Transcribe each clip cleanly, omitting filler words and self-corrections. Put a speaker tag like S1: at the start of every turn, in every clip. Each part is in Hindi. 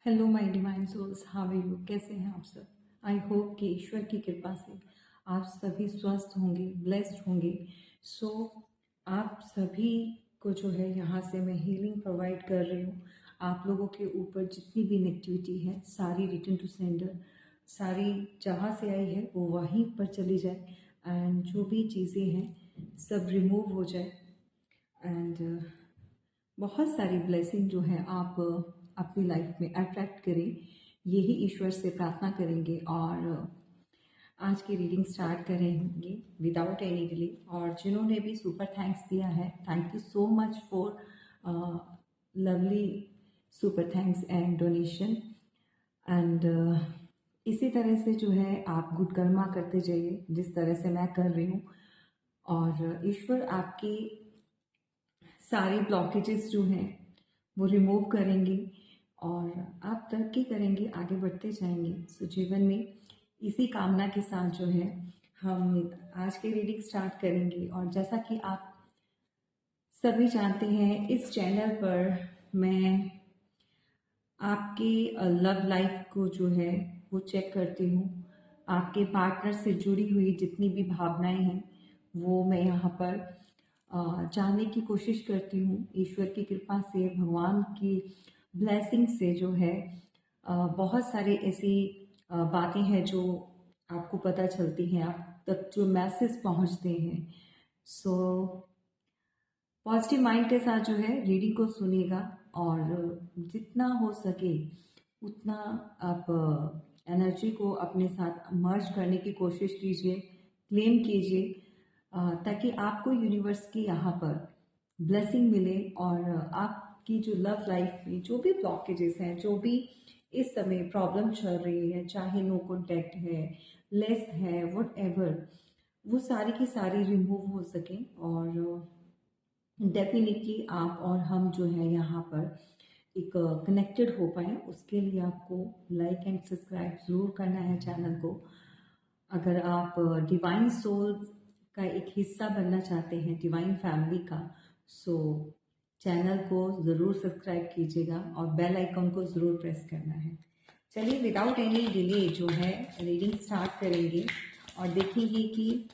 S1: Hello my divine souls, how are you? कैसे हैं आप सब? आई होप कि ईश्वर की कृपा से आप सभी स्वस्थ होंगे, ब्लेस्ड होंगे। सो आप सभी को जो है यहाँ से मैं हीलिंग प्रोवाइड कर रही हूँ। आप लोगों के ऊपर जितनी भी नेगेटिविटी है सारी रिटर्न टू सेंडर, सारी जहाँ से आई है वो वहीं पर चली जाए एंड जो भी चीज़ें हैं सब रिमूव हो जाए एंड बहुत सारी ब्लेसिंग जो है आप अपनी लाइफ में अट्रैक्ट करें, यही ईश्वर से प्रार्थना करेंगे। और आज की रीडिंग स्टार्ट करेंगे विदाउट एनी डिले। और जिन्होंने भी सुपर थैंक्स दिया है, thank you so much for lovely super thanks and donation. And इसी तरह से जो है आप गुड कर्मा करते जाइए जिस तरह से मैं कर रही हूँ, और ईश्वर आपकी सारे ब्लॉकेजेस जो हैं वो रिमूव करेंगे और आप तरक्की करेंगे, आगे बढ़ते जाएंगे। सो जीवन में इसी कामना के साथ जो है हम आज की रीडिंग स्टार्ट करेंगे। और जैसा कि आप सभी जानते हैं, इस चैनल पर मैं आपके लव लाइफ को जो है वो चेक करती हूँ। आपके पार्टनर से जुड़ी हुई जितनी भी भावनाएं हैं वो मैं यहाँ पर जानने की कोशिश करती हूँ। ईश्वर की कृपा से, भगवान की ब्लेसिंग से जो है बहुत सारे ऐसी बातें हैं जो आपको पता चलती हैं, आप तक जो मैसेज पहुँचते हैं। सो पॉजिटिव माइंड के साथ जो है रीडिंग को सुनिएगा और जितना हो सके उतना आप एनर्जी को अपने साथ मर्ज करने की कोशिश कीजिए, क्लेम कीजिए, ताकि आपको यूनिवर्स की यहाँ पर ब्लेसिंग मिले और आपकी जो लव लाइफ में जो भी ब्लॉकेजेस हैं, जो भी इस समय प्रॉब्लम चल रही है, चाहे नो कॉन्टैक्ट है, लेस है, वट एवर, वो सारी की सारी रिमूव हो सकें। और डेफिनेटली आप और हम जो है यहाँ पर एक कनेक्टेड हो पाए, उसके लिए आपको लाइक एंड सब्सक्राइब ज़रूर करना है चैनल को। अगर आप डिवाइन सोल का एक हिस्सा बनना चाहते हैं, डिवाइन फैमिली का, सो चैनल को ज़रूर सब्सक्राइब कीजिएगा और बेल आइकन को ज़रूर प्रेस करना है। चलिए विदाउट एनी डिले जो है रीडिंग स्टार्ट करेंगे और देखेंगे कि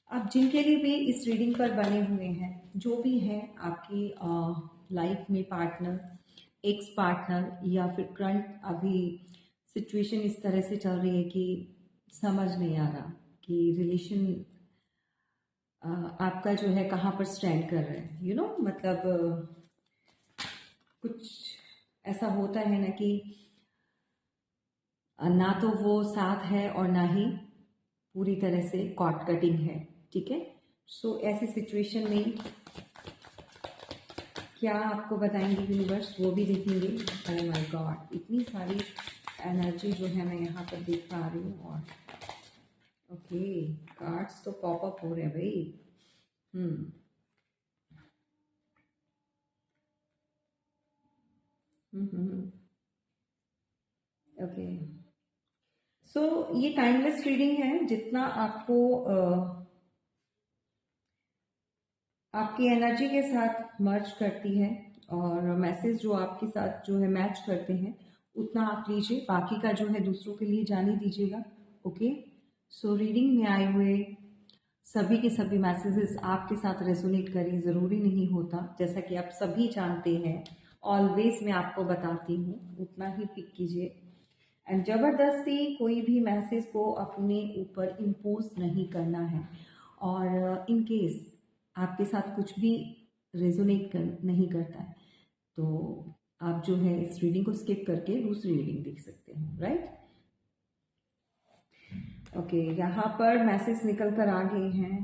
S1: अब जिनके लिए भी इस रीडिंग पर बने हुए हैं, जो भी हैं आपकी लाइफ में पार्टनर, एक्स पार्टनर या फिर करंट अभी सिचुएशन इस तरह से चल रही है कि समझ नहीं आ रहा कि रिलेशन आपका जो है कहाँ पर स्टैंड कर रहा है, मतलब कुछ ऐसा होता है ना कि ना तो वो साथ है और ना ही पूरी तरह से कॉर्ड कटिंग है, ठीक है। सो ऐसी सिचुएशन में क्या आपको बताएंगे यूनिवर्स, वो भी देखेंगे। ओह माय गॉड, इतनी सारी एनर्जी जो है मैं यहाँ पर देख पा रही हूँ। और ओके, कार्ड्स तो पॉप अप हो रहे हैं भाई। ओके, सो ये टाइमलेस रीडिंग है। जितना आपको आपकी एनर्जी के साथ मर्ज करती है और मैसेज जो आपके साथ जो है मैच करते हैं, उतना आप लीजिए, बाकी का जो है दूसरों के लिए जाने दीजिएगा। ओके, सो रीडिंग में आए हुए सभी के सभी मैसेजेस आपके साथ रेजोनेट करें ज़रूरी नहीं होता, जैसा कि आप सभी जानते हैं। ऑलवेज मैं आपको बताती हूँ, उतना ही पिक कीजिए एंड ज़बरदस्ती कोई भी मैसेज को अपने ऊपर इम्पोज नहीं करना है। और इन केस आपके साथ कुछ भी रेजोनेट नहीं करता है तो आप जो है इस रीडिंग को स्किप करके दूसरी रीडिंग देख सकते हैं, राइट। ओके, यहाँ पर मैसेज निकल कर आ गए हैं।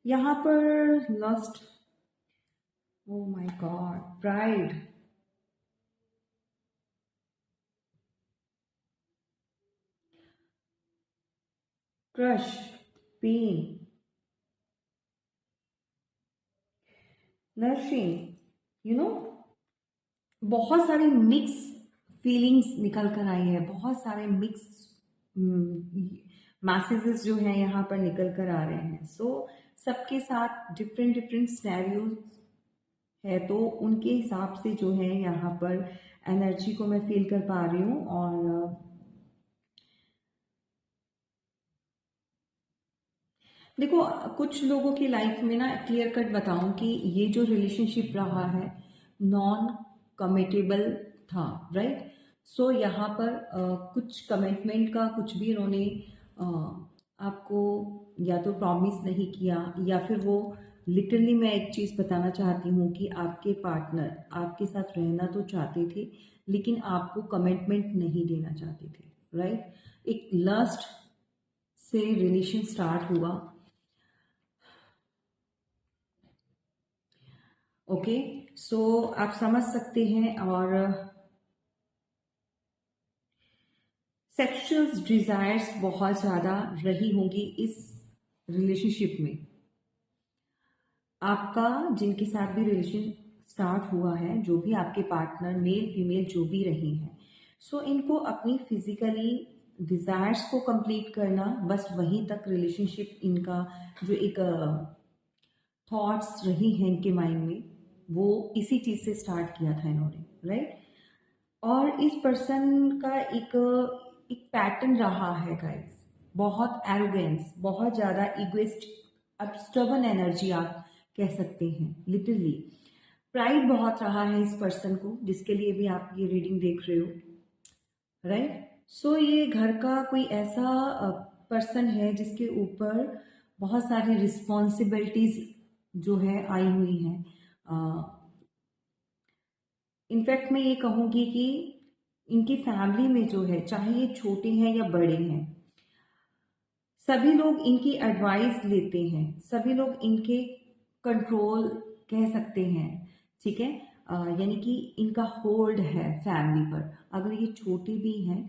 S1: यहाँ पर lust, oh my God, pride, crush, pain, nursing, बहुत सारे मिक्स फीलिंग्स निकल कर आई है, बहुत सारे मिक्स मैसेजेस जो हैं यहाँ पर निकल कर आ रहे हैं। सो सबके साथ डिफरेंट डिफरेंट सिनेरियोज है, तो उनके हिसाब से जो है यहाँ पर एनर्जी को मैं फील कर पा रही हूँ। और देखो, कुछ लोगों की लाइफ में ना क्लियर कट बताऊं कि ये जो रिलेशनशिप रहा है नॉन कमिटेबल था, राइट। सो यहाँ पर कुछ कमिटमेंट का कुछ भी इन्होंने अ, आपको या तो प्रॉमिस नहीं किया, या फिर वो लिटरली, मैं एक चीज़ बताना चाहती हूँ कि आपके पार्टनर आपके साथ रहना तो चाहते थे, लेकिन आपको कमिटमेंट नहीं देना चाहते थे, राइट। एक लस्ट से रिलेशन स्टार्ट हुआ। ओके, सो आप समझ सकते हैं। और सेक्सुअल डिजायर्स बहुत ज़्यादा रही होंगी इस रिलेशनशिप में। आपका जिनके साथ भी रिलेशन स्टार्ट हुआ है, जो भी आपके पार्टनर मेल फीमेल जो भी रहे हैं, सो इनको अपनी फिजिकली डिजायर्स को कंप्लीट करना, बस वहीं तक रिलेशनशिप इनका जो एक थॉट्स रही हैं इनके माइंड में, वो इसी चीज़ से स्टार्ट किया था इन्होंने, राइट। और इस पर्सन का एक एक पैटर्न रहा है गाइस, बहुत एरोगेंस, बहुत ज़्यादा इगोइस्ट, अब स्टबन एनर्जी आप कह सकते हैं, लिटरली प्राइड बहुत रहा है इस पर्सन को, जिसके लिए भी आप ये रीडिंग देख रहे हो, राइट। सो ये घर का कोई ऐसा पर्सन है जिसके ऊपर बहुत सारी रिस्पॉन्सिबिलिटीज जो है आई हुई हैं। इनफैक्ट मैं ये कहूँगी कि इनकी फैमिली में जो है, चाहे ये छोटे हैं या बड़े हैं, सभी लोग इनकी एडवाइस लेते हैं, सभी लोग इनके कंट्रोल कह सकते हैं, ठीक है। यानी कि इनका होल्ड है फैमिली पर। अगर ये छोटे भी हैं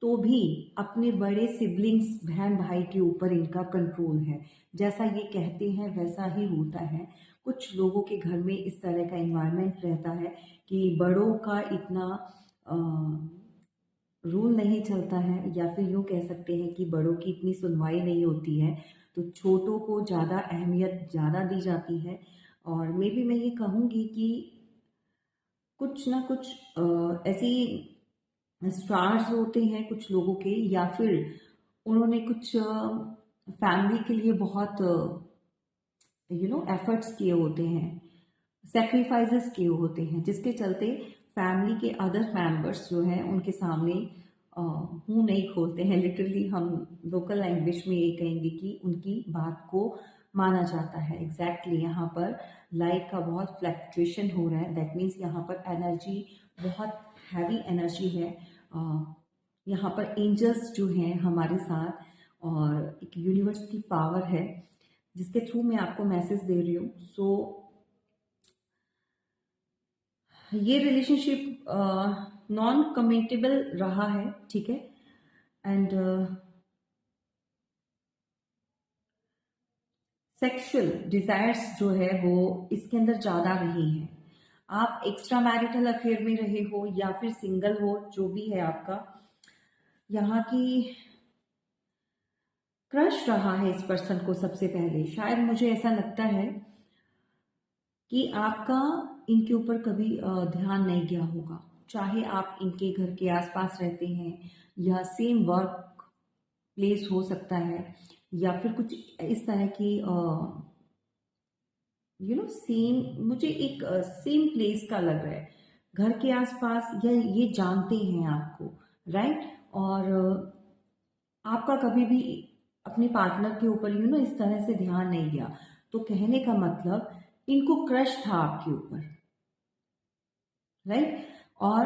S1: तो भी अपने बड़े सिबलिंग्स बहन भाई के ऊपर इनका कंट्रोल है। जैसा ये कहते हैं वैसा ही होता है। कुछ लोगों के घर में इस तरह का इन्वायरमेंट रहता है कि बड़ों का इतना रूल नहीं चलता है, या फिर यूँ कह सकते हैं कि बड़ों की इतनी सुनवाई नहीं होती है, तो छोटों को ज़्यादा अहमियत ज़्यादा दी जाती है। और मे बी मैं ये कहूँगी कि कुछ ना कुछ ऐसी स्टार्स होते हैं कुछ लोगों के, या फिर उन्होंने कुछ फैमिली के लिए बहुत एफर्ट्स किए होते हैं, सेक्रीफाइसेस किए होते हैं, जिसके चलते फैमिली के अदर मेंबर्स जो हैं उनके सामने मुंह नहीं खोलते हैं। लिटरली हम लोकल लैंग्वेज में ये कहेंगे कि उनकी बात को माना जाता है। एग्जैक्टली यहाँ पर लाइट का बहुत फ्लक्चुएशन हो रहा है, दैट मीन्स यहाँ पर एनर्जी बहुत हैवी एनर्जी है। यहाँ पर एंजल्स जो हैं हमारे साथ, और एक यूनिवर्स की पावर है जिसके थ्रू मैं आपको मैसेज दे रही हूँ। सो ये रिलेशनशिप नॉन कमिटेबल रहा है, ठीक है। एंड सेक्सुअल डिजायर्स जो है वो इसके अंदर ज़्यादा रही है। आप एक्स्ट्रा मैरिटल अफेयर में रहे हो या फिर सिंगल हो, जो भी है आपका, यहाँ की क्रश रहा है इस पर्सन को। सबसे पहले शायद मुझे ऐसा लगता है कि आपका इनके ऊपर कभी ध्यान नहीं गया होगा, चाहे आप इनके घर के आसपास रहते हैं या सेम वर्क प्लेस हो सकता है, या फिर कुछ इस तरह की सेम, मुझे एक सेम प्लेस का लग रहा है, घर के आसपास, या ये जानते हैं आपको, राइट। और आपका कभी भी अपने पार्टनर के ऊपर इस तरह से ध्यान नहीं गया, तो कहने का मतलब इनको क्रश था आपके ऊपर, राइट। और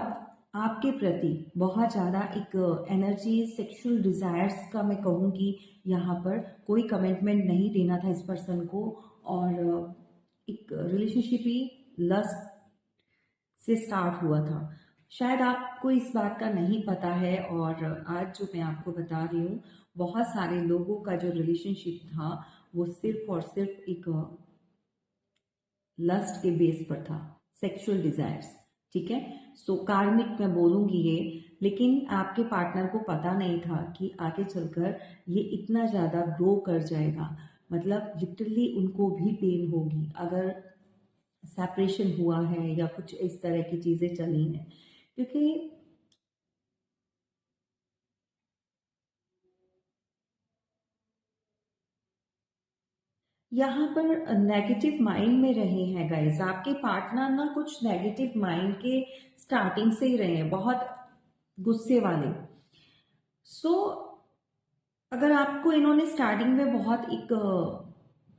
S1: आपके प्रति बहुत ज़्यादा एक एनर्जी, सेक्सुअल डिजायर्स का मैं कहूँगी, यहाँ पर कोई कमिटमेंट नहीं देना था इस पर्सन को। और एक रिलेशनशिप ही लस्ट से स्टार्ट हुआ था। शायद आपको इस बात का नहीं पता है, और आज जो मैं आपको बता रही हूँ, बहुत सारे लोगों का जो रिलेशनशिप था वो सिर्फ और सिर्फ एक लस्ट के बेस पर था, सेक्सुअल डिजायर्स, ठीक है। सो कार्मिक मैं बोलूंगी ये, लेकिन आपके पार्टनर को पता नहीं था कि आगे चलकर ये इतना ज़्यादा ग्रो कर जाएगा। मतलब लिटरली उनको भी पेन होगी अगर सेपरेशन हुआ है या कुछ इस तरह की चीज़ें चली हैं, क्योंकि यहाँ पर नेगेटिव माइंड में रहे हैं गाइस। आपके पार्टनर ना कुछ नेगेटिव माइंड के स्टार्टिंग से ही रहे हैं, बहुत गुस्से वाले। सो अगर आपको इन्होंने स्टार्टिंग में बहुत एक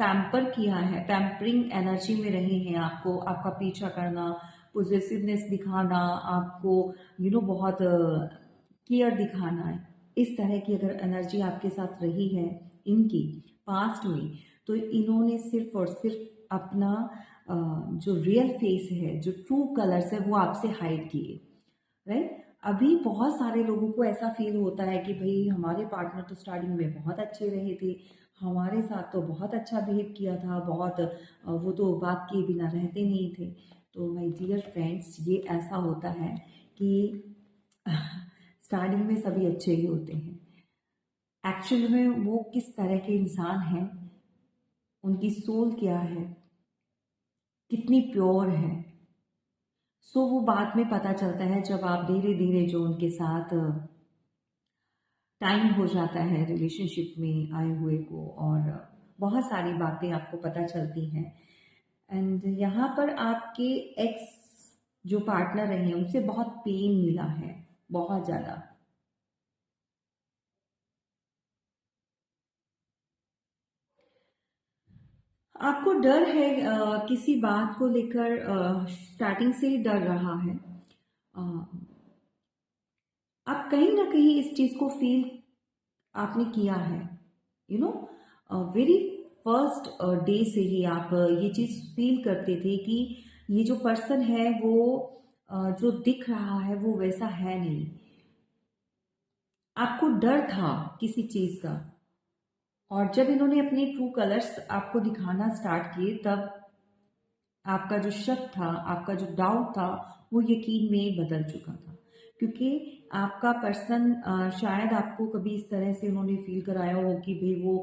S1: पैम्पर किया है, पैम्परिंग एनर्जी में रहे हैं, आपको आपका पीछा करना, पोजेसिवनेस दिखाना, आपको बहुत केयर दिखाना है, इस तरह की अगर एनर्जी आपके साथ रही है इनकी पास्ट में, तो इन्होंने सिर्फ और सिर्फ अपना जो रियल फेस है, जो ट्रू कलर्स है, वो आपसे हाइड किए। राइट। अभी बहुत सारे लोगों को ऐसा फील होता है कि भाई हमारे पार्टनर तो स्टार्टिंग में बहुत अच्छे रहे थे, हमारे साथ तो बहुत अच्छा बिहेव किया था, बहुत वो तो बात किए बिना रहते नहीं थे। तो माय डियर फ्रेंड्स, ये ऐसा होता है कि स्टार्टिंग में सभी अच्छे ही होते हैं। एक्चुअल में वो किस तरह के इंसान हैं, उनकी सोल क्या है, कितनी प्योर है, सो वो बाद में पता चलता है जब आप धीरे धीरे जो उनके साथ टाइम हो जाता है रिलेशनशिप में आए हुए को, और बहुत सारी बातें आपको पता चलती हैं। एंड यहाँ पर आपके एक्स जो पार्टनर रहे हैं उनसे बहुत पेन मिला है, बहुत ज़्यादा। आपको डर है, किसी बात को लेकर स्टार्टिंग से ही डर रहा है। अ, आप कहीं ना कहीं इस चीज़ को फील आपने किया है, you know very first day से ही आप ये चीज़ फील करते थे कि ये जो पर्सन है वो जो दिख रहा है वो वैसा है नहीं। आपको डर था किसी चीज़ का, और जब इन्होंने अपने ट्रू कलर्स आपको दिखाना स्टार्ट किए, तब आपका जो शक था, आपका जो डाउट था, वो यकीन में बदल चुका था। क्योंकि आपका पर्सन शायद आपको कभी इस तरह से उन्होंने फील कराया हो कि भाई वो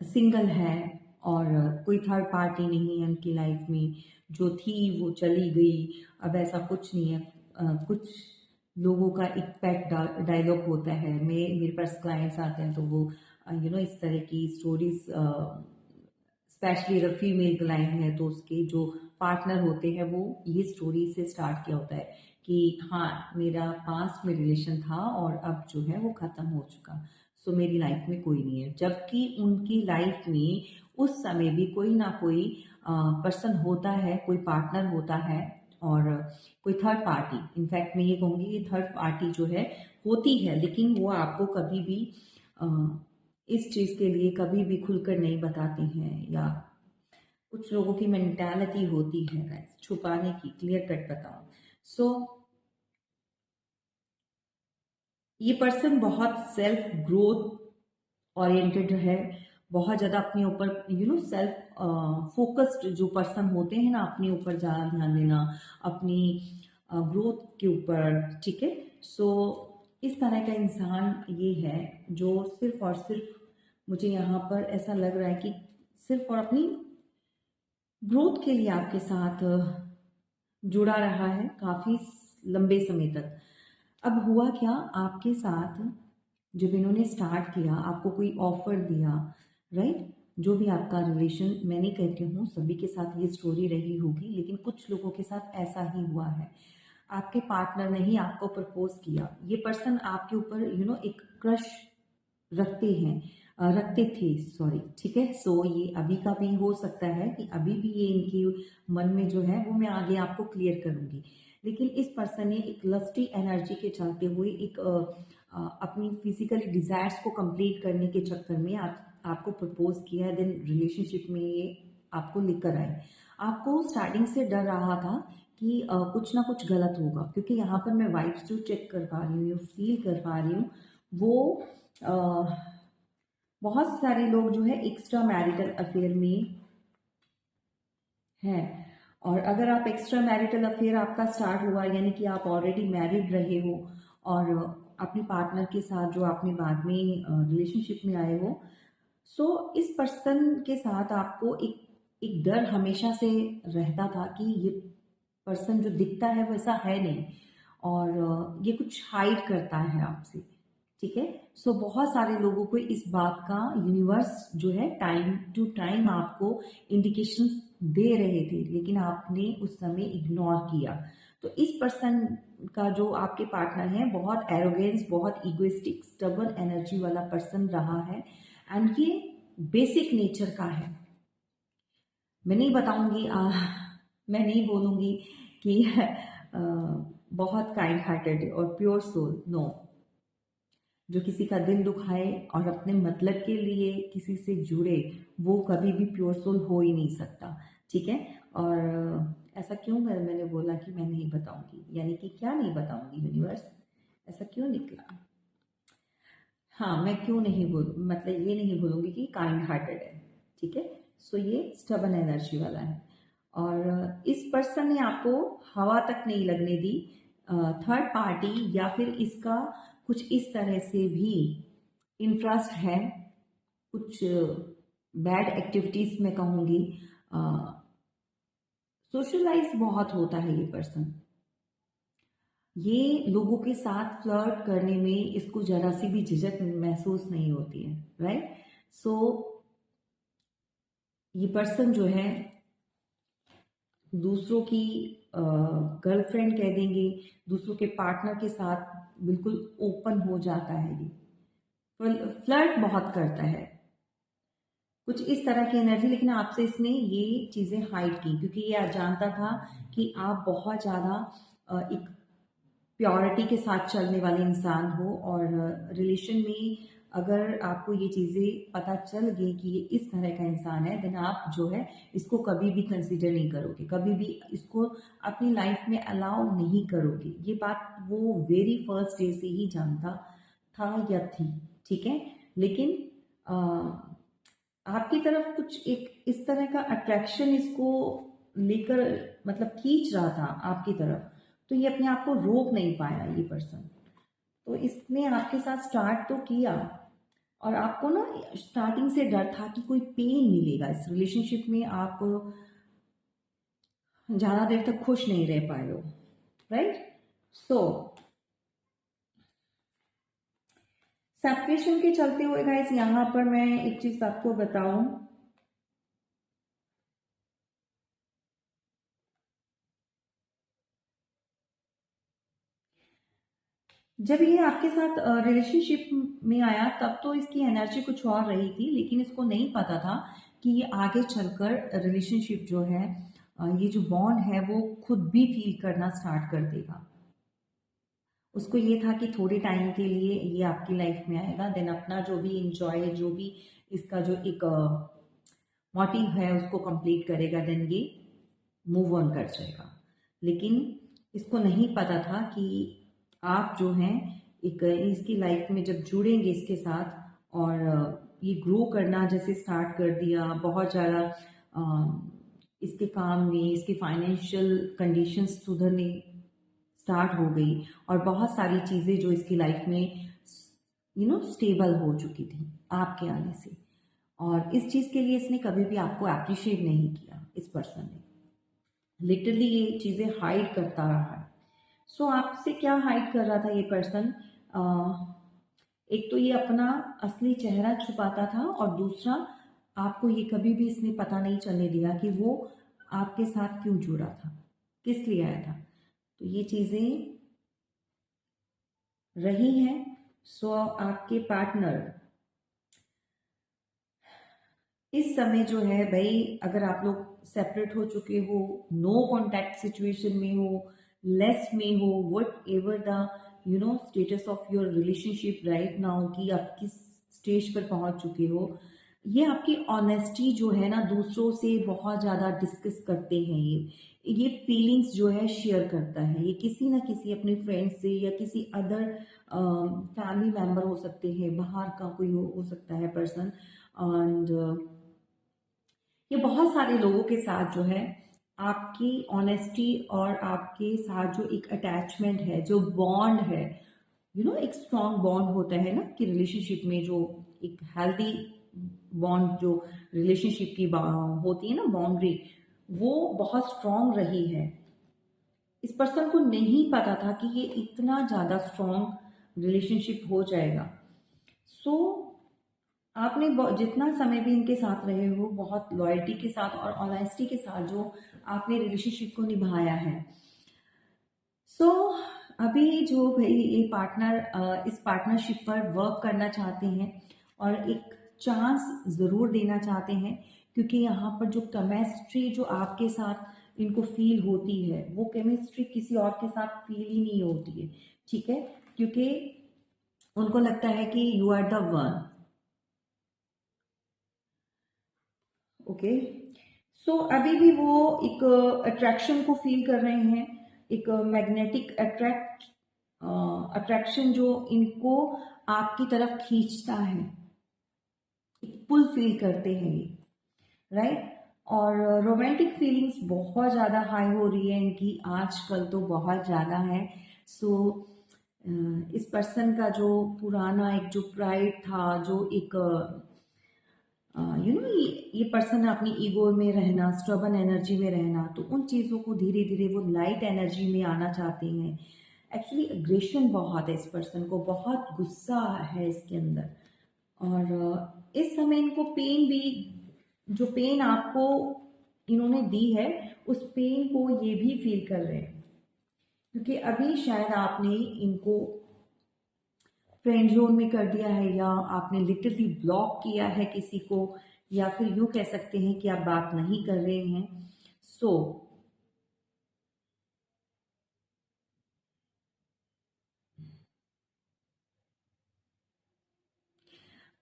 S1: सिंगल है और कोई थर्ड पार्टी नहीं है उनकी लाइफ में, जो थी वो चली गई, अब ऐसा कुछ नहीं है। कुछ लोगों का एक पेट डायलॉग होता है, मेरे पास क्लाइंट्स आते हैं तो वो इस तरह की स्टोरीज, स्पेशली अगर फीमेल क्लाइंट है तो उसके जो पार्टनर होते हैं वो ये स्टोरी से स्टार्ट किया होता है कि हाँ, मेरा पास्ट में रिलेशन था और अब जो है वो ख़त्म हो चुका, सो मेरी लाइफ में कोई नहीं है। जबकि उनकी लाइफ में उस समय भी कोई ना कोई पर्सन होता है, कोई पार्टनर होता है, और कोई थर्ड पार्टी। इनफैक्ट मैं ये कहूँगी कि थर्ड पार्टी जो है होती है, लेकिन वो आपको कभी भी अ, इस चीज़ के लिए कभी भी खुलकर नहीं बताते हैं, या कुछ लोगों की मेंटालिटी होती है guys, छुपाने की। क्लियर कट बताऊं, सो ये पर्सन बहुत सेल्फ ग्रोथ ओरिएंटेड है, बहुत ज़्यादा अपने ऊपर सेल्फ फोकस्ड जो पर्सन होते हैं ना, अपने ऊपर ज़्यादा ध्यान देना, अपनी ग्रोथ के ऊपर। ठीक है। सो इस तरह का इंसान ये है जो सिर्फ और सिर्फ, मुझे यहाँ पर ऐसा लग रहा है कि सिर्फ और अपनी ग्रोथ के लिए आपके साथ जुड़ा रहा है काफ़ी लंबे समय तक। अब हुआ क्या आपके साथ, जब इन्होंने स्टार्ट किया, आपको कोई ऑफर दिया, राइट, जो भी आपका रिलेशन, मैं नहीं कहती हूँ सभी के साथ ये स्टोरी रही होगी, लेकिन कुछ लोगों के साथ ऐसा ही हुआ है। आपके पार्टनर ने ही आपको प्रपोज किया, ये पर्सन आपके ऊपर एक क्रश रखते हैं, रखते थे, सॉरी। ठीक है। सो ये अभी का भी हो सकता है कि अभी भी ये इनके मन में जो है वो मैं आगे आपको क्लियर करूंगी। लेकिन इस पर्सन ने एक लस्टी एनर्जी के चलते हुए एक अपनी फिजिकली डिजायर्स को कंप्लीट करने के चक्कर में आपको प्रपोज किया, देन रिलेशनशिप में ये आपको लेकर आए। आपको स्टार्टिंग से डर रहा था कि कुछ ना कुछ गलत होगा, क्योंकि यहाँ पर मैं वाइब्स जो चेक कर पा रही हूँ, फील कर पा रही हूँ, वो बहुत सारे लोग जो है एक्स्ट्रा मैरिटल अफेयर में हैं, और अगर आप एक्स्ट्रा मैरिटल अफेयर आपका स्टार्ट हुआ, यानी कि आप ऑलरेडी मैरिड रहे हो और अपने पार्टनर के साथ जो आपने बाद में रिलेशनशिप में आए हो, सो इस पर्सन के साथ आपको एक एक डर हमेशा से रहता था कि ये पर्सन जो दिखता है वैसा है नहीं, और ये कुछ हाइड करता है आपसे। ठीक है, सो बहुत सारे लोगों को इस बात का यूनिवर्स जो है टाइम टू टाइम आपको इंडिकेशंस दे रहे थे, लेकिन आपने उस समय इग्नोर किया। तो इस पर्सन का जो आपके पार्टनर है बहुत एरोगेंस, बहुत इगोइस्टिक, स्टबर्न एनर्जी वाला पर्सन रहा है, एंड ये बेसिक नेचर का है। मैं नहीं बताऊंगी, मैं नहीं बोलूंगी कि बहुत काइंड हार्टेड और प्योर सोल, नो। जो किसी का दिल दुखाए और अपने मतलब के लिए किसी से जुड़े, वो कभी भी प्योर सोल हो ही नहीं सकता। ठीक है, और ऐसा क्यों मैंने बोला कि मैं नहीं बताऊंगी, यानी कि क्या नहीं बताऊंगी, यूनिवर्स ऐसा क्यों निकला? हाँ, मैं क्यों नहीं बोल, मतलब ये नहीं बोलूंगी कि काइंड हार्टेड है। ठीक है, सो ये स्टबन एनर्जी वाला है, और इस पर्सन ने आपको हवा तक नहीं लगने दी। थर्ड पार्टी या फिर इसका कुछ इस तरह से भी इंटरेस्ट है, कुछ बैड एक्टिविटीज में कहूँगी। सोशलाइज बहुत होता है ये पर्सन, ये लोगों के साथ फ्लर्ट करने में इसको जरा सी भी झिझक महसूस नहीं होती है, राइट? सो ये पर्सन जो है दूसरों की गर्लफ्रेंड कह देंगे, दूसरों के पार्टनर के साथ बिल्कुल ओपन हो जाता है। ये फ्लर्ट बहुत करता है, कुछ इस तरह की एनर्जी, लेकिन आपसे इसने ये चीज़ें हाइड की क्योंकि ये जानता था कि आप बहुत ज़्यादा एक प्योरिटी के साथ चलने वाले इंसान हो, और रिलेशन में अगर आपको ये चीज़ें पता चल गई कि ये इस तरह का इंसान है, देन आप जो है इसको कभी भी कंसीडर नहीं करोगे, कभी भी इसको अपनी लाइफ में अलाउ नहीं करोगे। ये बात वो वेरी फर्स्ट डे से ही जानता था या थी। ठीक है, लेकिन आपकी तरफ कुछ एक इस तरह का अट्रैक्शन इसको लेकर, मतलब खींच रहा था आपकी तरफ, तो ये अपने आप को रोक नहीं पाया ये पर्सन। तो इसने आपके साथ स्टार्ट तो किया, और आपको ना स्टार्टिंग से डर था कि कोई पेन मिलेगा इस रिलेशनशिप में, आप ज़्यादा देर तक खुश नहीं रह पाए हो, राइट? सो सेपरेशन के चलते हुए गाइस, यहाँ पर मैं एक चीज़ आपको बताऊं, जब ये आपके साथ रिलेशनशिप में आया तब तो इसकी एनर्जी कुछ और रही थी, लेकिन इसको नहीं पता था कि ये आगे चलकर रिलेशनशिप जो है, ये जो बॉन्ड है वो खुद भी फील करना स्टार्ट कर देगा। उसको ये था कि थोड़े टाइम के लिए ये आपकी लाइफ में आएगा, देन अपना जो भी इंजॉय, जो भी इसका जो एक मोटिव है उसको कंप्लीट करेगा, देन ये मूव ऑन कर जाएगा। लेकिन इसको नहीं पता था कि आप जो हैं एक इसकी लाइफ में जब जुड़ेंगे इसके साथ, और ये ग्रो करना जैसे स्टार्ट कर दिया, बहुत ज़्यादा इसके काम में, इसके फाइनेंशियल कंडीशंस सुधरने स्टार्ट हो गई, और बहुत सारी चीज़ें जो इसकी लाइफ में स्टेबल हो चुकी थी आपके आने से। और इस चीज़ के लिए इसने कभी भी आपको अप्रिशिएट नहीं किया, इस पर्सन ने लिटरली ये चीज़ें हाइड करता रहा है। सो आपसे क्या हाइड कर रहा था ये पर्सन? एक तो ये अपना असली चेहरा छुपाता था, और दूसरा आपको ये कभी भी इसने पता नहीं चलने दिया कि वो आपके साथ क्यों जुड़ा था, किस लिए आया था। तो ये चीज़ें रही हैं। सो आपके पार्टनर इस समय जो है भाई, अगर आप लोग सेपरेट हो चुके हो, नो कॉन्टैक्ट सिचुएशन में हो, लेस में हो, what ever the status of your relationship right now, कि आप किस स्टेज पर पहुंच चुके हो, ये आपकी ऑनेस्टी जो है ना दूसरों से बहुत ज़्यादा डिस्कस करते हैं। ये फीलिंग्स जो है शेयर करता है, ये किसी ना किसी अपने फ्रेंड से या किसी अदर फैमिली मेम्बर हो सकते हैं, बाहर का कोई हो सकता है पर्सन, एंड ये बहुत सारे लोगों के साथ जो है आपकी ऑनेस्टी और आपके साथ जो एक अटैचमेंट है, जो बॉन्ड है, एक स्ट्रॉन्ग बॉन्ड होता है ना कि रिलेशनशिप में, जो एक हेल्दी बॉन्ड जो रिलेशनशिप की होती है ना, बाउंड्री, वो बहुत स्ट्रॉन्ग रही है। इस पर्सन को नहीं पता था कि ये इतना ज़्यादा स्ट्रॉन्ग रिलेशनशिप हो जाएगा। सो आपने जितना समय भी इनके साथ रहे हो, बहुत लॉयल्टी के साथ और ऑनेस्टी के साथ जो आपने रिलेशनशिप को निभाया है। सो अभी जो भाई ये पार्टनर इस पार्टनरशिप पर वर्क करना चाहते हैं और एक चांस ज़रूर देना चाहते हैं, क्योंकि यहाँ पर जो केमिस्ट्री जो आपके साथ इनको फील होती है, वो केमिस्ट्री किसी और के साथ फील ही नहीं होती है। ठीक है, क्योंकि उनको लगता है कि you are the one. Okay, so अभी भी वो एक अट्रैक्शन को फील कर रहे हैं, एक मैग्नेटिक अट्रैक्शन जो इनको आपकी तरफ खींचता है, एक पुल फील करते हैं ये, राइट। और रोमांटिक फीलिंग्स बहुत ज़्यादा हाई हो रही है इनकी आजकल, तो बहुत ज़्यादा है। सो इस पर्सन का जो पुराना एक जो प्राइड था, जो एक ये पर्सन अपनी ईगो में रहना, स्टबन एनर्जी में रहना, तो उन चीज़ों को धीरे धीरे वो लाइट एनर्जी में आना चाहते हैं। एक्चुअली अग्रेशन बहुत है इस पर्सन को, बहुत गुस्सा है इसके अंदर। और इस समय इनको पेन भी, जो पेन आपको इन्होंने दी है, उस पेन को ये भी फील कर रहे हैं, क्योंकि अभी शायद आपने इनको फ्रेंड जोन में कर दिया है, या आपने लिटरली ब्लॉक किया है किसी को, या फिर यूँ कह सकते हैं कि आप बात नहीं कर रहे हैं। सो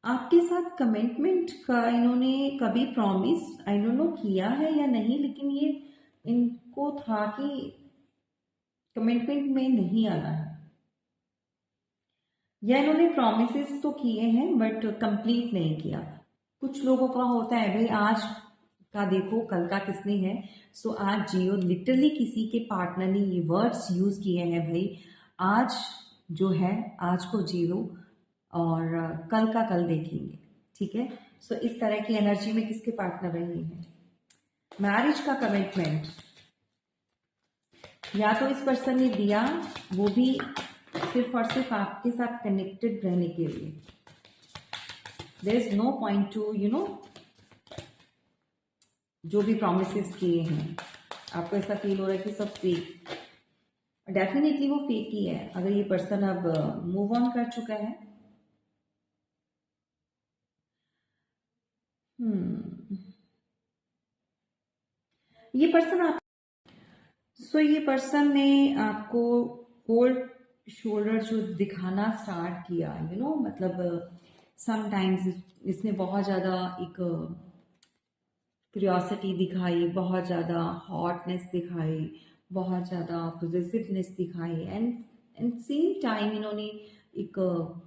S1: आपके साथ कमिटमेंट का इन्होंने कभी प्रॉमिस आई डोंट नो किया है या नहीं, लेकिन ये इनको था कि कमिटमेंट में नहीं आना है, या इन्होंने प्रोमिस तो किए हैं बट कंप्लीट नहीं किया। कुछ लोगों का होता है भाई, आज का देखो कल का किसने है। सो आज जियो, लिटरली किसी के पार्टनर ने ये वर्ड्स यूज किए हैं भाई, आज जो है आज को जियो और कल का कल देखेंगे। ठीक है, सो इस तरह की एनर्जी में किसके पार्टनर रहे हैं। मैरिज का कमिटमेंट या तो इस पर्सन ने दिया, वो भी सिर्फ और सिर्फ आपके साथ कनेक्टेड रहने के लिए। There is no point to जो भी प्रोमिस किए हैं, आपको ऐसा फील हो रहा है कि सब फेक। डेफिनेटली वो फेक ही है, अगर ये पर्सन अब मूव ऑन कर चुका है। ये पर्सन आप ये पर्सन ने आपको कोल्ड शोल्डर जो दिखाना स्टार्ट किया, मतलब समटाइम्स इसने बहुत ज़्यादा एक क्यूरियोसिटी दिखाई, बहुत ज़्यादा हॉटनेस दिखाई, बहुत ज़्यादा पॉजिटिवनेस दिखाई, एंड सेम टाइम इन्होंने एक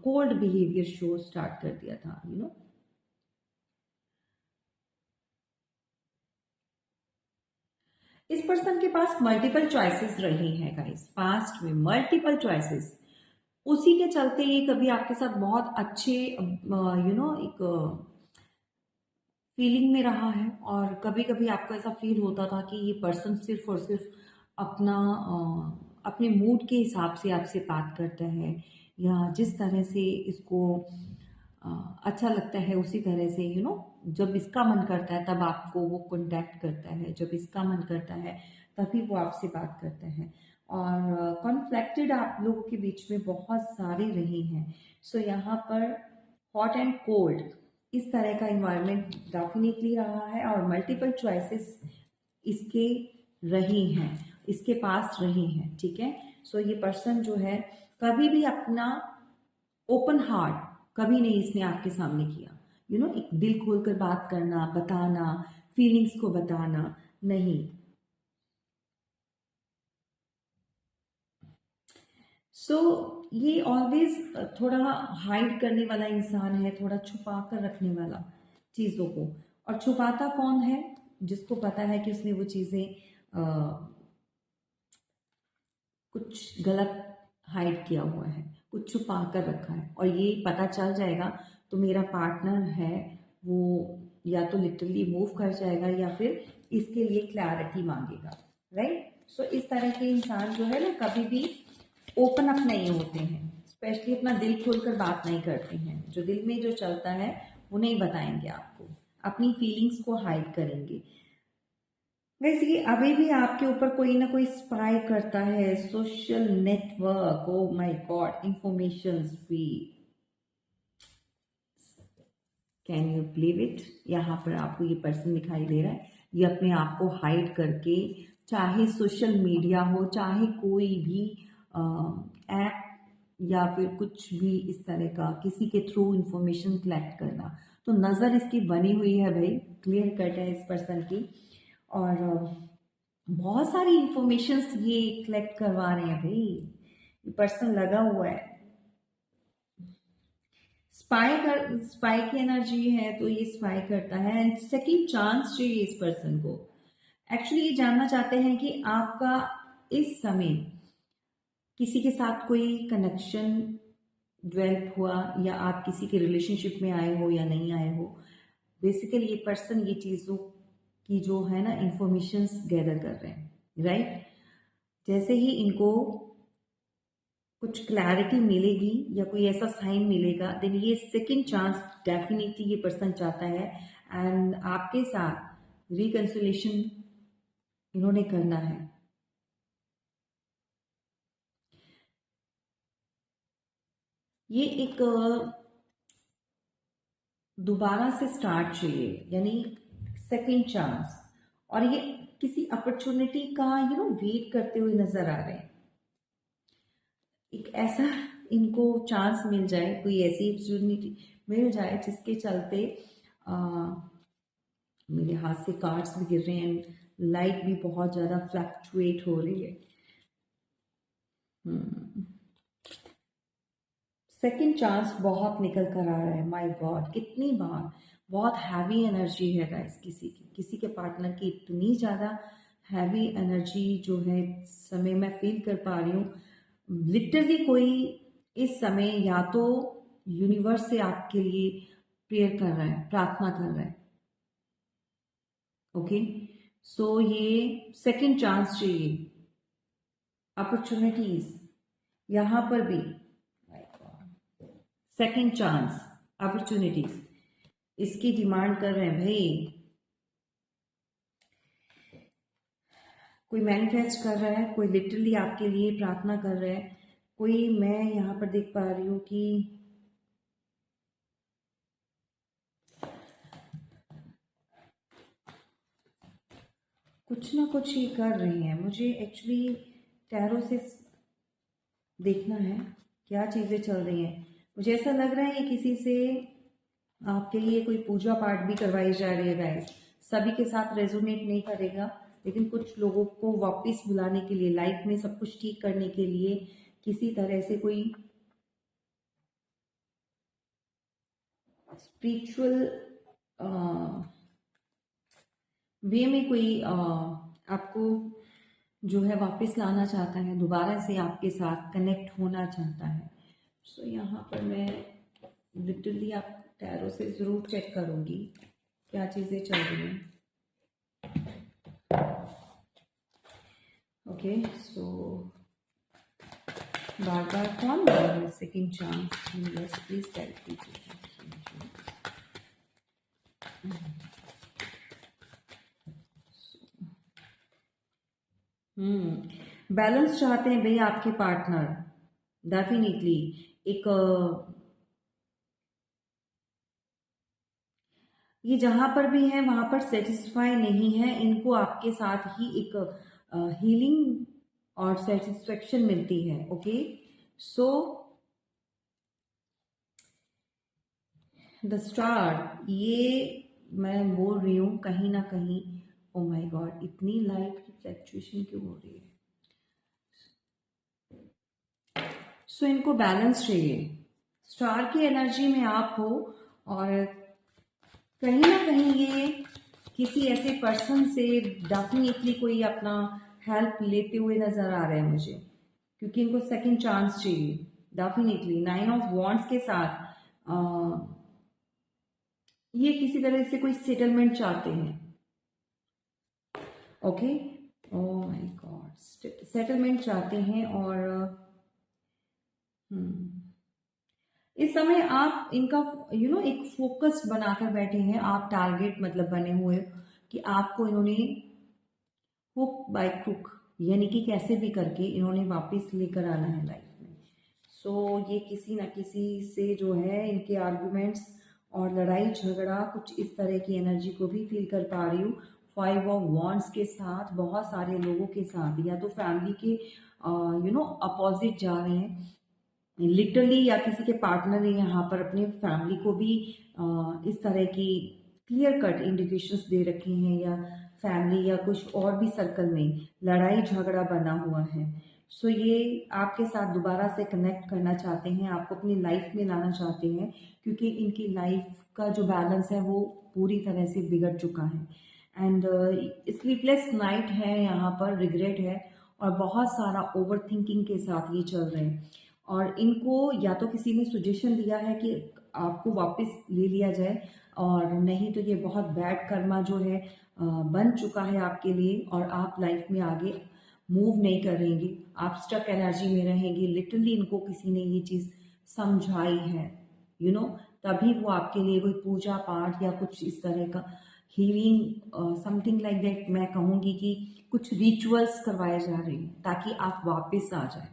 S1: कोल्ड बिहेवियर शो स्टार्ट कर दिया था। इस पर्सन के पास मल्टीपल चॉइसेस रही हैं गाइस, पास्ट में मल्टीपल चॉइसेस। उसी के चलते ये कभी आपके साथ बहुत अच्छे एक फीलिंग में रहा है, और कभी कभी आपको ऐसा फील होता था कि ये पर्सन सिर्फ और सिर्फ अपना अपने मूड के हिसाब से आपसे बात करता है, या जिस तरह से इसको अ, अच्छा लगता है उसी तरह से जब इसका मन करता है तब आपको वो कांटेक्ट करता है, जब इसका मन करता है तभी वो आपसे बात करता है। और कॉन्फ्लिक्टेड आप लोगों के बीच में बहुत सारे रहे हैं। सो यहाँ पर हॉट एंड कोल्ड इस तरह का इन्वायरमेंट डेफिनेटली रहा है, और मल्टीपल चॉइसेस इसके रही हैं, इसके पास रही हैं। ठीक है, सो ये पर्सन जो है कभी भी अपना ओपन हार्ट कभी नहीं इसने आपके सामने किया। एक दिल खोलकर बात करना, बताना, फीलिंग्स को बताना नहीं। ये ऑलवेज थोड़ा हाइड करने वाला इंसान है, थोड़ा छुपा कर रखने वाला चीज़ों को। और छुपाता कौन है, जिसको पता है कि उसने वो चीज़ें कुछ गलत हाइड किया हुआ है, कुछ छुपा कर रखा है, और ये पता चल जाएगा तो मेरा पार्टनर है वो या तो लिटरली मूव कर जाएगा या फिर इसके लिए क्लैरिटी मांगेगा, राइट। सो इस तरह के इंसान जो है ना कभी भी ओपन अप नहीं होते हैं, स्पेशली अपना दिल खोलकर बात नहीं करते हैं। जो दिल में जो चलता है वो नहीं बताएंगे आपको, अपनी फीलिंग्स को हाइड करेंगे। वैसे कि अभी भी आपके ऊपर कोई ना कोई स्पाई करता है, social network, O my God, information भी, कैन यू बिलीव इट। यहाँ पर आपको ये पर्सन दिखाई दे रहा है, ये अपने आप को हाइड करके, चाहे सोशल मीडिया हो, चाहे कोई भी ऐप या फिर कुछ भी इस तरह का किसी के थ्रू इंफॉर्मेशन कलेक्ट करना, तो नज़र इसकी बनी हुई है भाई, क्लियर कट है इस पर्सन की। और बहुत सारी इंफॉर्मेशंस ये कलेक्ट करवा रहे हैं भाई, ये पर्सन लगा हुआ है। स्पाई की एनर्जी है तो ये स्पाई करता है, एंड सेकंड चांस चाहिए इस पर्सन को। एक्चुअली ये जानना चाहते हैं कि आपका इस समय किसी के साथ कोई कनेक्शन डेवलप हुआ, या आप किसी के रिलेशनशिप में आए हो या नहीं आए हो। बेसिकली ये पर्सन ये चीज़ों की जो है ना इंफॉर्मेशंस गैदर कर रहे हैं, राइट। जैसे ही इनको कुछ क्लैरिटी मिलेगी या कोई ऐसा साइन मिलेगा, देन ये सेकंड चांस डेफिनेटली ये पर्सन चाहता है, एंड आपके साथ रिकंसिलेशन इन्होंने करना है। ये एक दोबारा से स्टार्ट चाहिए, यानी सेकंड चांस, और ये किसी अपॉर्चुनिटी का वेट करते हुए नजर आ रहे हैं। एक ऐसा इनको चांस मिल जाए, कोई ऐसी अपॉर्चुनिटी मिल जाए जिसके चलते मेरे हाथ से कार्ड्स भी गिर रहे हैं, लाइट भी बहुत ज़्यादा फ्लक्चुएट हो रही है। सेकंड चांस बहुत निकल कर आ रहा है, माय गॉड, कितनी बार। बहुत हैवी एनर्जी है गाइस, किसी के पार्टनर की इतनी ज़्यादा हैवी एनर्जी जो है समय मैं फील कर पा रही हूँ। लिटरली कोई इस समय या तो यूनिवर्स से आपके लिए प्रेयर कर रहा है, प्रार्थना कर रहा है, ओके। सो ये सेकंड चांस चाहिए, अपॉर्चुनिटीज यहाँ पर भी, सेकंड चांस, अपॉर्चुनिटीज इसकी डिमांड कर रहे हैं भाई। कोई मैनिफेस्ट कर रहा है, कोई लिटरली आपके लिए प्रार्थना कर रहा है, कोई, मैं यहाँ पर देख पा रही हूँ कि कुछ ना कुछ ये कर रहे हैं। मुझे एक्चुअली टैरो से देखना है क्या चीज़ें चल रही हैं। मुझे ऐसा लग रहा है ये किसी से आपके लिए कोई पूजा पाठ भी करवाई जा रही है गाइस। सभी के साथ रेजोनेट नहीं करेगा, लेकिन कुछ लोगों को वापस बुलाने के लिए, लाइफ में सब कुछ ठीक करने के लिए किसी तरह से कोई स्पिरिचुअल वे में कोई आपको जो है वापस लाना चाहता है, दोबारा से आपके साथ कनेक्ट होना चाहता है। सो यहाँ पर मैं लिटरली आप टैरो से ज़रूर चेक करूँगी क्या चीज़ें चल रही हैं। ओके, सो बार बार कौन बोल रहा है second chance, universe please help कीजिए। बैलेंस चाहते हैं भाई आपके पार्टनर, डेफिनेटली। एक ये जहां पर भी है वहां पर सेटिस्फाई नहीं है, इनको आपके साथ ही एक हीलिंग और सेटिस्फेक्शन मिलती है, ओके। सो द स्टार, ये मैं बोल रही हूँ कहीं ना कहीं, ओ माय गॉड, इतनी लाइट की फ्लक्चुएशन क्यों हो रही है। सो इनको बैलेंस चाहिए, स्टार की एनर्जी में आप हो, और कहीं ना कहीं ये किसी ऐसे पर्सन से डेफिनेटली कोई अपना हेल्प लेते हुए नजर आ रहा है मुझे, क्योंकि इनको सेकंड चांस चाहिए डेफिनेटली। 9 ऑफ वॉन्ड्स के साथ ये किसी तरह से कोई सेटलमेंट चाहते हैं। Okay, oh my God, settlement चाहते हैं। और इस समय आप इनका एक फोकस बनाकर बैठे हैं, आप टारगेट मतलब बने हुए कि आपको इन्होंने हुक बाय क्रुक यानी कि कैसे भी करके इन्होंने वापस लेकर आना है लाइफ में। सो ये किसी ना किसी से जो है इनके आर्गुमेंट्स और लड़ाई झगड़ा कुछ इस तरह की एनर्जी को भी फील कर पा रही हूँ। 5 ऑफ वॉन्ड्स के साथ बहुत सारे लोगों के साथ, या तो फैमिली के अपोजिट जा रहे हैं लिटरली, या किसी के पार्टनर ने यहाँ पर अपने फैमिली को भी इस तरह की क्लियर कट इंडिकेशंस दे रखे हैं, या फैमिली या कुछ और भी सर्कल में लड़ाई झगड़ा बना हुआ है। सो ये आपके साथ दोबारा से कनेक्ट करना चाहते हैं, आपको अपनी लाइफ में लाना चाहते हैं, क्योंकि इनकी लाइफ का जो बैलेंस है वो पूरी तरह से बिगड़ चुका है। एंड स्लीपलेस नाइट है, यहाँ पर रिग्रेट है, और बहुत सारा ओवर थिंकिंग के साथ ये चल रहे हैं। और इनको या तो किसी ने सजेशन दिया है कि आपको वापस ले लिया जाए, और नहीं तो ये बहुत बैड कर्मा जो है बन चुका है आपके लिए, और आप लाइफ में आगे मूव नहीं करेंगे, आप स्टक एनर्जी में रहेंगे। लिटरली इनको किसी ने ये चीज़ समझाई है, तभी वो आपके लिए कोई पूजा पाठ या कुछ इस तरह का हीलिंग समथिंग लाइक दैट, मैं कहूँगी कि कुछ रिचुअल्स करवाए जा रहे हैं ताकि आप वापस आ जाए।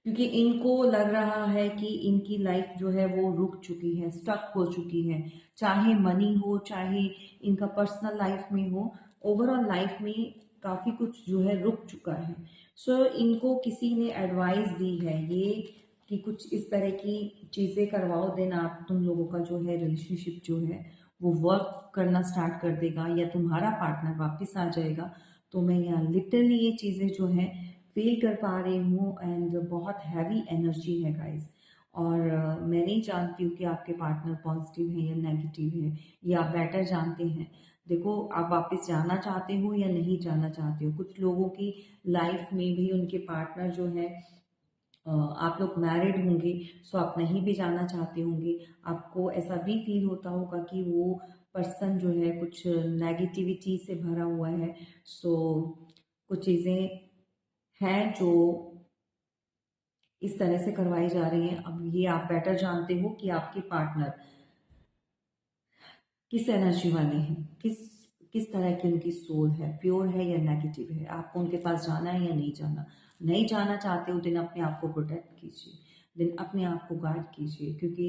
S1: क्योंकि इनको लग रहा है कि इनकी लाइफ जो है वो रुक चुकी है, स्टक हो चुकी है, चाहे मनी हो, चाहे इनका पर्सनल लाइफ में हो, ओवरऑल लाइफ में काफ़ी कुछ जो है रुक चुका है। सो इनको किसी ने एडवाइस दी है ये कि कुछ इस तरह की चीज़ें करवाओ, देन आप तुम लोगों का जो है रिलेशनशिप जो है वो वर्क करना स्टार्ट कर देगा, या तुम्हारा पार्टनर वापस आ जाएगा। तो मैं यहाँ लिटरली ये चीज़ें जो है फील कर पा रही हूँ, एंड बहुत हैवी एनर्जी है गाइस। और मैं नहीं जानती हूँ कि आपके पार्टनर पॉजिटिव है या नेगेटिव है, या आप बेटर जानते हैं। देखो, आप वापस जाना चाहते हो या नहीं जाना चाहते हो। कुछ लोगों की लाइफ में भी उनके पार्टनर जो है आप लोग मैरिड होंगे, सो आप नहीं भी जाना चाहते होंगे। आपको ऐसा भी फील होता होगा कि वो पर्सन जो है कुछ नेगेटिविटी से भरा हुआ है। सो कुछ चीज़ें हैं जो इस तरह से करवाई जा रही हैं। अब ये आप बेटर जानते हो कि आपके पार्टनर किस एनर्जी वाले हैं, किस किस तरह की उनकी सोल है, प्योर है या नेगेटिव है। आपको उनके पास जाना है या नहीं जाना। नहीं जाना चाहते हो, दिन अपने आप को प्रोटेक्ट कीजिए, दिन अपने आप को गार्ड कीजिए, क्योंकि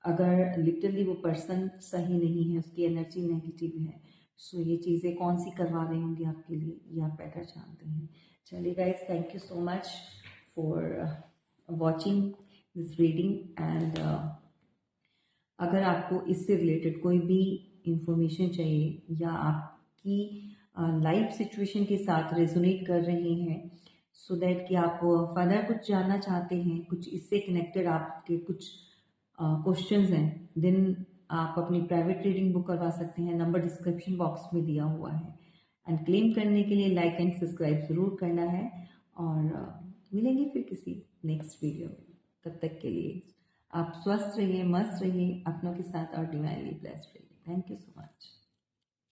S1: अगर लिटरली वो पर्सन सही नहीं है, उसकी एनर्जी नेगेटिव है, सो ये चीज़ें कौन सी करवा रहे होंगे आपके लिए, ये आप बेटर जानते हैं। चलिए guys, thank you so much for watching this reading. And अगर आपको इससे रिलेटेड कोई भी इंफॉर्मेशन चाहिए, या आपकी लाइफ सिचुएशन के साथ रेजोनेट कर रहे हैं, सो दैट कि आप फर्दर कुछ जानना चाहते हैं, कुछ इससे कनेक्टेड आपके कुछ क्वेश्चंस हैं, देन आप अपनी प्राइवेट रीडिंग बुक करवा सकते हैं। नंबर डिस्क्रिप्शन बॉक्स में दिया हुआ है। एंड क्लेम करने के लिए लाइक एंड सब्सक्राइब ज़रूर करना है। और मिलेंगे फिर किसी नेक्स्ट वीडियो में। तब तक के लिए आप स्वस्थ रहिए, मस्त रहिए, अपनों के साथ, और डिवाइनली ब्लेस्ड रहिए। Thank you so much.